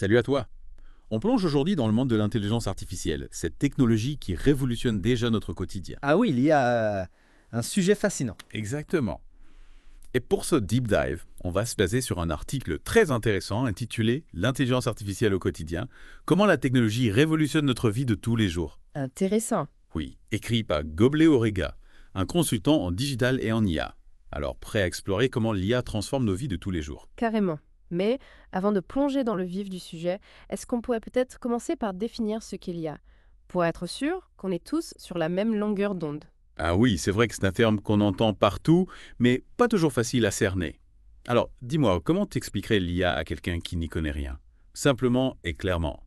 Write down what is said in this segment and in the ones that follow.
Salut à toi. On plonge aujourd'hui dans le monde de l'intelligence artificielle, cette technologie qui révolutionne déjà notre quotidien. Ah oui, il y a un sujet fascinant. Exactement. Et pour ce deep dive, on va se baser sur un article très intéressant intitulé « L'intelligence artificielle au quotidien. Comment la technologie révolutionne notre vie de tous les jours ». Intéressant. Oui, écrit par Goblet Orega, un consultant en digital et en IA. Alors prêt à explorer comment l'IA transforme nos vies de tous les jours. Carrément. Mais avant de plonger dans le vif du sujet, est-ce qu'on pourrait peut-être commencer par définir ce qu'il y a, pour être sûr qu'on est tous sur la même longueur d'onde? Ah oui, c'est vrai que c'est un terme qu'on entend partout, mais pas toujours facile à cerner. Alors, dis-moi, comment t'expliquerais l'IA à quelqu'un qui n'y connaît rien? Simplement et clairement.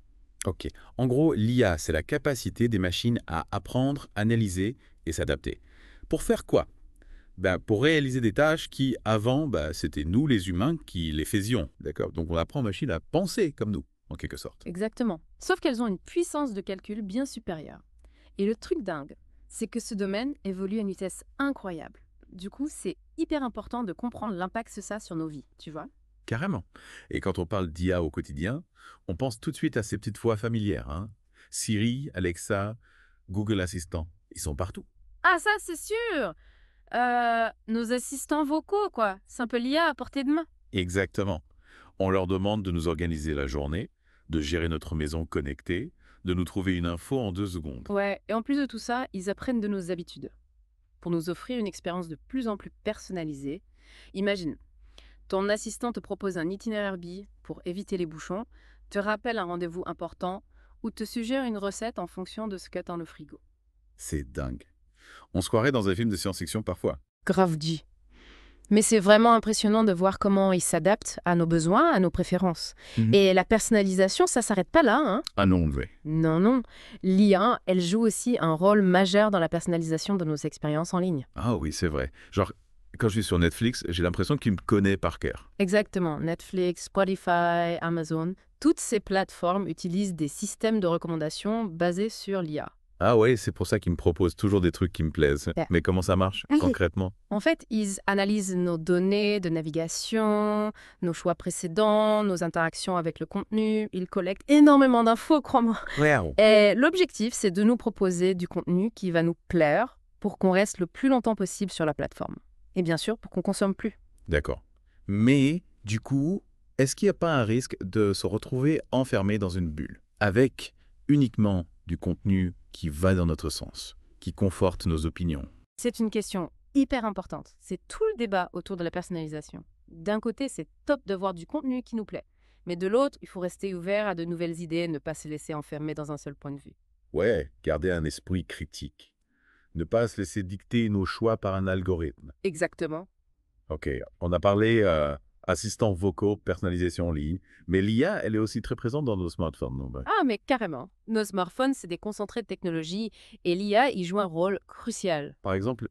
Ok. En gros, l'IA, c'est la capacité des machines à apprendre, analyser et s'adapter. Pour faire quoi? Pour réaliser des tâches qui, avant, c'était nous les humains qui les faisions. D'accord? Donc on apprend aux machines à penser comme nous, en quelque sorte. Exactement. Sauf qu'elles ont une puissance de calcul bien supérieure. Et le truc dingue, c'est que ce domaine évolue à une vitesse incroyable. Du coup, c'est hyper important de comprendre l'impact que ça a sur nos vies, tu vois? Carrément. Et quand on parle d'IA au quotidien, on pense tout de suite à ces petites voix familières. Hein? Siri, Alexa, Google Assistant, ils sont partout. Ah, ça, c'est sûr! Nos assistants vocaux, quoi. C'est un peu l'IA à portée de main. Exactement. On leur demande de nous organiser la journée, de gérer notre maison connectée, de nous trouver une info en 2 secondes. Ouais, et en plus de tout ça, ils apprennent de nos habitudes pour nous offrir une expérience de plus en plus personnalisée. Imagine, ton assistant te propose un itinéraire billet pour éviter les bouchons, te rappelle un rendez-vous important ou te suggère une recette en fonction de ce qu'est dans le frigo. C'est dingue. On se croirait dans un film de science-fiction parfois. Grave dit. Mais c'est vraiment impressionnant de voir comment ils s'adaptent à nos besoins, à nos préférences. Et la personnalisation, ça s'arrête pas là, hein? Ah non, oui. Non. L'IA, elle joue aussi un rôle majeur dans la personnalisation de nos expériences en ligne. Ah oui, c'est vrai. Genre, quand je suis sur Netflix, j'ai l'impression qu'il me connaît par cœur. Exactement. Netflix, Spotify, Amazon, toutes ces plateformes utilisent des systèmes de recommandation basés sur l'IA. Ah ouais, c'est pour ça qu'ils me proposent toujours des trucs qui me plaisent. Ouais. Mais comment ça marche, concrètement? En fait, ils analysent nos données de navigation, nos choix précédents, nos interactions avec le contenu. Ils collectent énormément d'infos, crois-moi. Wow. Et l'objectif, c'est de nous proposer du contenu qui va nous plaire pour qu'on reste le plus longtemps possible sur la plateforme. Et bien sûr, pour qu'on consomme plus. D'accord. Mais, du coup, est-ce qu'il n'y a pas un risque de se retrouver enfermé dans une bulle, avec uniquement du contenu qui va dans notre sens, qui conforte nos opinions? C'est une question hyper importante. C'est tout le débat autour de la personnalisation. D'un côté, c'est top de voir du contenu qui nous plaît. Mais de l'autre, il faut rester ouvert à de nouvelles idées et ne pas se laisser enfermer dans un seul point de vue. Ouais, garder un esprit critique. Ne pas se laisser dicter nos choix par un algorithme. Exactement. Ok, on a parlé assistants vocaux, personnalisation en ligne, mais l'IA, elle est aussi très présente dans nos smartphones. Non? Ah, mais carrément. Nos smartphones, c'est des concentrés de technologie et l'IA, il joue un rôle crucial. Par exemple,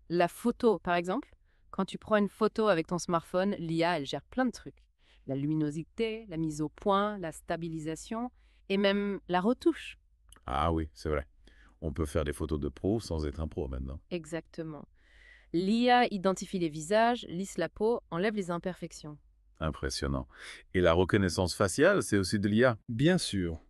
La photo, par exemple. Quand tu prends une photo avec ton smartphone, l'IA, elle gère plein de trucs. La luminosité, la mise au point, la stabilisation et même la retouche. ah oui, c'est vrai. On peut faire des photos de pro sans être un pro maintenant. Exactement. L'IA identifie les visages, lisse la peau, enlève les imperfections. Impressionnant. Et la reconnaissance faciale, c'est aussi de l'IA. Bien sûr.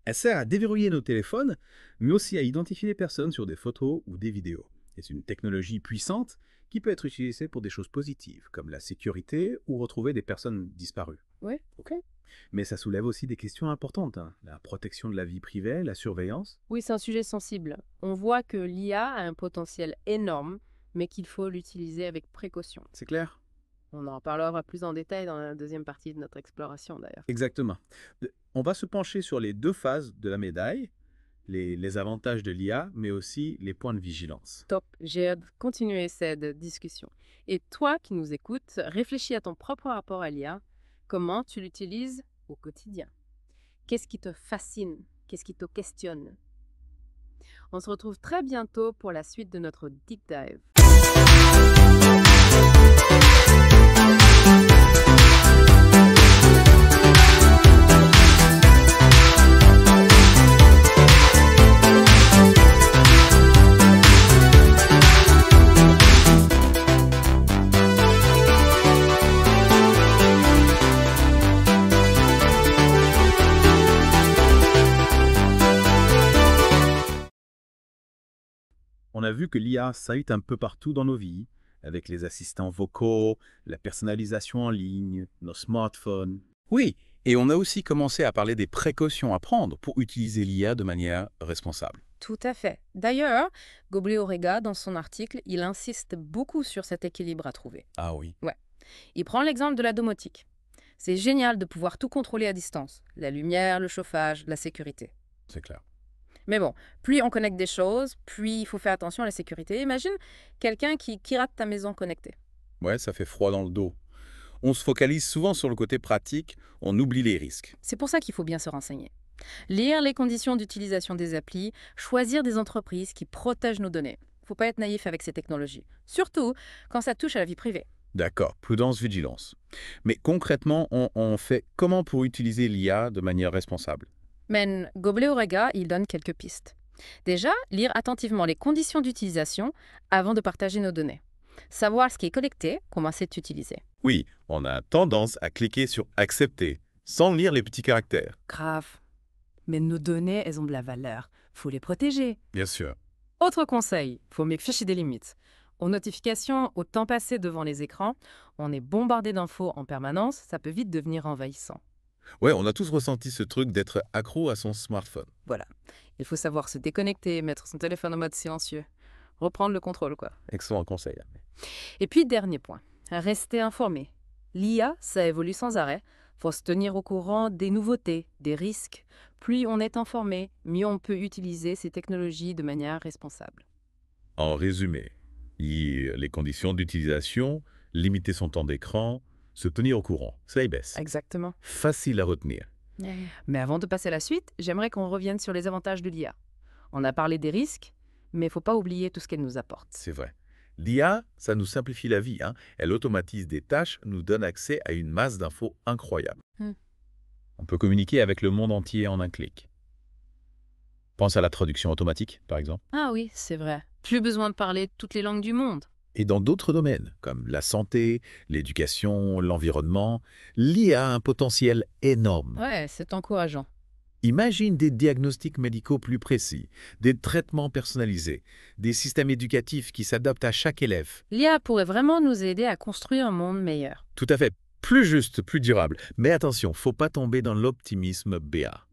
Elle sert à déverrouiller nos téléphones, mais aussi à identifier les personnes sur des photos ou des vidéos. Et c'est une technologie puissante qui peut être utilisée pour des choses positives, comme la sécurité ou retrouver des personnes disparues. Ouais, ok. Mais ça soulève aussi des questions importantes, hein. La protection de la vie privée, la surveillance. Oui, c'est un sujet sensible. On voit que l'IA a un potentiel énorme, mais qu'il faut l'utiliser avec précaution. C'est clair? On en parlera plus en détail dans la deuxième partie de notre exploration, d'ailleurs. Exactement. On va se pencher sur les 2 phases de la médaille, les avantages de l'IA, mais aussi les points de vigilance. Top, j'ai hâte de continuer cette discussion. Et toi qui nous écoutes, réfléchis à ton propre rapport à l'IA. Comment tu l'utilises au quotidien? Qu'est-ce qui te fascine? Qu'est-ce qui te questionne? On se retrouve très bientôt pour la suite de notre deep dive. On a vu que l'IA s'invite un peu partout dans nos vies, avec les assistants vocaux, la personnalisation en ligne, nos smartphones. Oui, et on a aussi commencé à parler des précautions à prendre pour utiliser l'IA de manière responsable. Tout à fait. D'ailleurs, Goblet-Orega, dans son article, il insiste beaucoup sur cet équilibre à trouver. Ah oui. Il prend l'exemple de la domotique. C'est génial de pouvoir tout contrôler à distance. La lumière, le chauffage, la sécurité. C'est clair. Mais bon, plus on connecte des choses, plus il faut faire attention à la sécurité. Imagine quelqu'un qui rate ta maison connectée. Ouais, ça fait froid dans le dos. On se focalise souvent sur le côté pratique, on oublie les risques. C'est pour ça qu'il faut bien se renseigner. Lire les conditions d'utilisation des applis, choisir des entreprises qui protègent nos données. Faut pas être naïf avec ces technologies. Surtout quand ça touche à la vie privée. D'accord, prudence, vigilance. Mais concrètement, on fait comment pour utiliser l'IA de manière responsable? Mais Goblet-Orega, il donne quelques pistes. Déjà, lire attentivement les conditions d'utilisation avant de partager nos données. Savoir ce qui est collecté, comment c'est utilisé. Oui, on a tendance à cliquer sur « Accepter » sans lire les petits caractères. Grave. Mais nos données, elles ont de la valeur. Faut les protéger. Bien sûr. Autre conseil, faut m'afficher des limites. Aux notifications, au temps passé devant les écrans, on est bombardé d'infos en permanence, ça peut vite devenir envahissant. Ouais, on a tous ressenti ce truc d'être accro à son smartphone. Voilà. Il faut savoir se déconnecter, mettre son téléphone en mode silencieux. Reprendre le contrôle, quoi. Excellent conseil. Et puis, dernier point, rester informé. L'IA, ça évolue sans arrêt. Faut se tenir au courant des nouveautés, des risques. Plus on est informé, mieux on peut utiliser ces technologies de manière responsable. En résumé, les conditions d'utilisation, limiter son temps d'écran, se tenir au courant, ça y baisse. Exactement. Facile à retenir. Mais avant de passer à la suite, j'aimerais qu'on revienne sur les avantages de l'IA. On a parlé des risques, mais il ne faut pas oublier tout ce qu'elle nous apporte. C'est vrai. L'IA, ça nous simplifie la vie. Elle automatise des tâches, nous donne accès à une masse d'infos incroyable. On peut communiquer avec le monde entier en un clic. Pense à la traduction automatique, par exemple. Ah oui, c'est vrai. Plus besoin de parler toutes les langues du monde. Et dans d'autres domaines, comme la santé, l'éducation, l'environnement, l'IA a un potentiel énorme. Ouais, c'est encourageant. Imagine des diagnostics médicaux plus précis, des traitements personnalisés, des systèmes éducatifs qui s'adaptent à chaque élève. L'IA pourrait vraiment nous aider à construire un monde meilleur. Tout à fait. Plus juste, plus durable. Mais attention, faut pas tomber dans l'optimisme béat.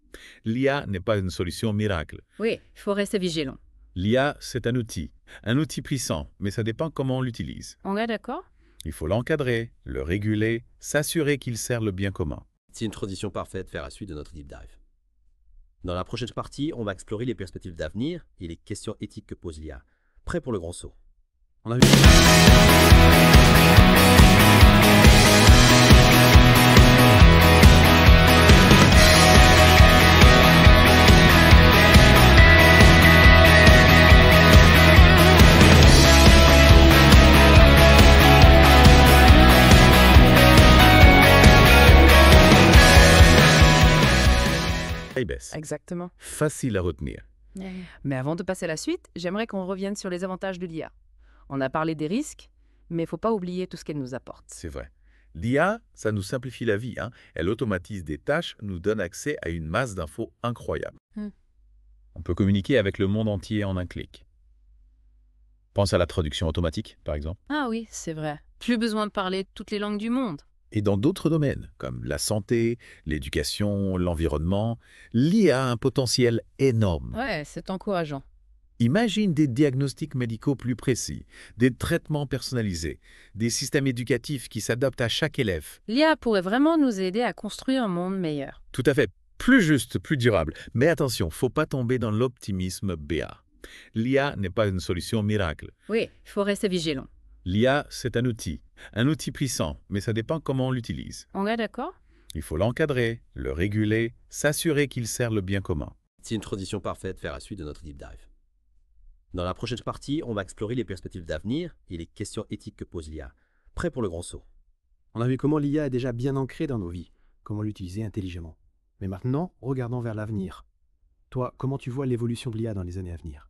L'IA n'est pas une solution miracle. Oui, il faut rester vigilant. L'IA, c'est un outil puissant, mais ça dépend comment on l'utilise. On est d'accord? Il faut l'encadrer, le réguler, s'assurer qu'il sert le bien commun. C'est une transition parfaite vers la suite de notre deep dive. Dans la prochaine partie, on va explorer les perspectives d'avenir et les questions éthiques que pose l'IA. Prêt pour le grand saut? On a vu... Ça y baisse. Exactement. Facile à retenir. Mais avant de passer à la suite, j'aimerais qu'on revienne sur les avantages de l'IA. On a parlé des risques, mais il ne faut pas oublier tout ce qu'elle nous apporte. C'est vrai. L'IA, ça nous simplifie la vie. Elle automatise des tâches, nous donne accès à une masse d'infos incroyable. On peut communiquer avec le monde entier en un clic. Pense à la traduction automatique, par exemple. Ah oui, c'est vrai. Plus besoin de parler toutes les langues du monde. Et dans d'autres domaines, comme la santé, l'éducation, l'environnement, l'IA a un potentiel énorme. Ouais, c'est encourageant. Imagine des diagnostics médicaux plus précis, des traitements personnalisés, des systèmes éducatifs qui s'adaptent à chaque élève. L'IA pourrait vraiment nous aider à construire un monde meilleur. Tout à fait. Plus juste, plus durable. Mais attention, faut pas tomber dans l'optimisme béat. L'IA n'est pas une solution miracle. Oui, il faut rester vigilant. L'IA, c'est un outil puissant, mais ça dépend comment on l'utilise. On est d'accord? Il faut l'encadrer, le réguler, s'assurer qu'il sert le bien commun. C'est une transition parfaite vers la suite de notre deep dive. Dans la prochaine partie, on va explorer les perspectives d'avenir et les questions éthiques que pose l'IA. Prêt pour le grand saut? On a vu comment l'IA est déjà bien ancrée dans nos vies, comment l'utiliser intelligemment. Mais maintenant, regardons vers l'avenir. Toi, comment tu vois l'évolution de l'IA dans les années à venir?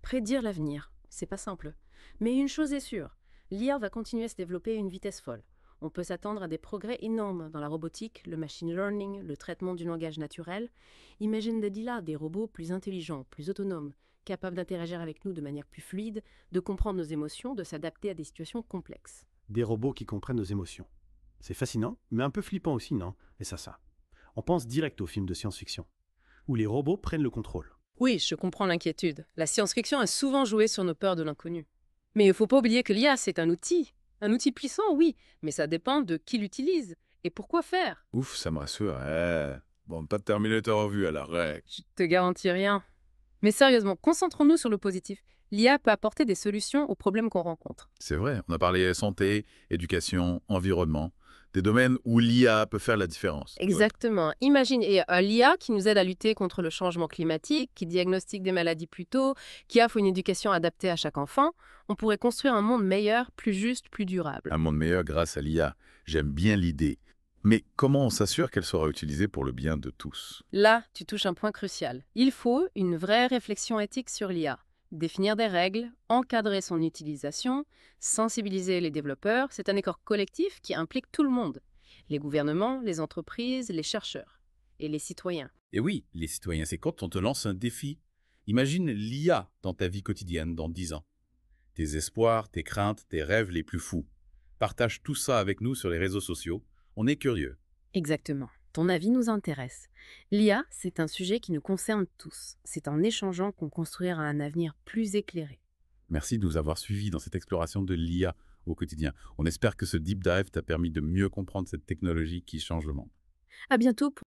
Prédire l'avenir, c'est pas simple. Mais une chose est sûre, l'IA va continuer à se développer à une vitesse folle. On peut s'attendre à des progrès énormes dans la robotique, le machine learning, le traitement du langage naturel. Imagine dès là des robots plus intelligents, plus autonomes, capables d'interagir avec nous de manière plus fluide, de comprendre nos émotions, de s'adapter à des situations complexes. Des robots qui comprennent nos émotions. C'est fascinant, mais un peu flippant aussi, non? Et ça. On pense direct aux films de science-fiction, où les robots prennent le contrôle. Oui, je comprends l'inquiétude. La science-fiction a souvent joué sur nos peurs de l'inconnu. Mais il ne faut pas oublier que l'IA, c'est un outil. Un outil puissant, oui, mais ça dépend de qui l'utilise et pourquoi faire. Ouf, ça me rassure. Bon, pas de Terminator en vue à la règle. Je te garantis rien. Mais sérieusement, concentrons-nous sur le positif. L'IA peut apporter des solutions aux problèmes qu'on rencontre. C'est vrai, on a parlé santé, éducation, environnement, des domaines où l'IA peut faire la différence. Exactement. Imagine l'IA qui nous aide à lutter contre le changement climatique, qui diagnostique des maladies plus tôt, qui offre une éducation adaptée à chaque enfant. On pourrait construire un monde meilleur, plus juste, plus durable. Un monde meilleur grâce à l'IA. J'aime bien l'idée. Mais comment on s'assure qu'elle sera utilisée pour le bien de tous? Là, tu touches un point crucial. Il faut une vraie réflexion éthique sur l'IA. Définir des règles, encadrer son utilisation, sensibiliser les développeurs, c'est un effort collectif qui implique tout le monde. Les gouvernements, les entreprises, les chercheurs et les citoyens. Et oui, les citoyens, c'est quand on te lance un défi. Imagine l'IA dans ta vie quotidienne dans 10 ans. Tes espoirs, tes craintes, tes rêves les plus fous. Partage tout ça avec nous sur les réseaux sociaux. On est curieux. Exactement. Ton avis nous intéresse. L'IA, c'est un sujet qui nous concerne tous. C'est en échangeant qu'on construira un avenir plus éclairé. Merci de nous avoir suivis dans cette exploration de l'IA au quotidien. On espère que ce deep dive t'a permis de mieux comprendre cette technologie qui change le monde. À bientôt pour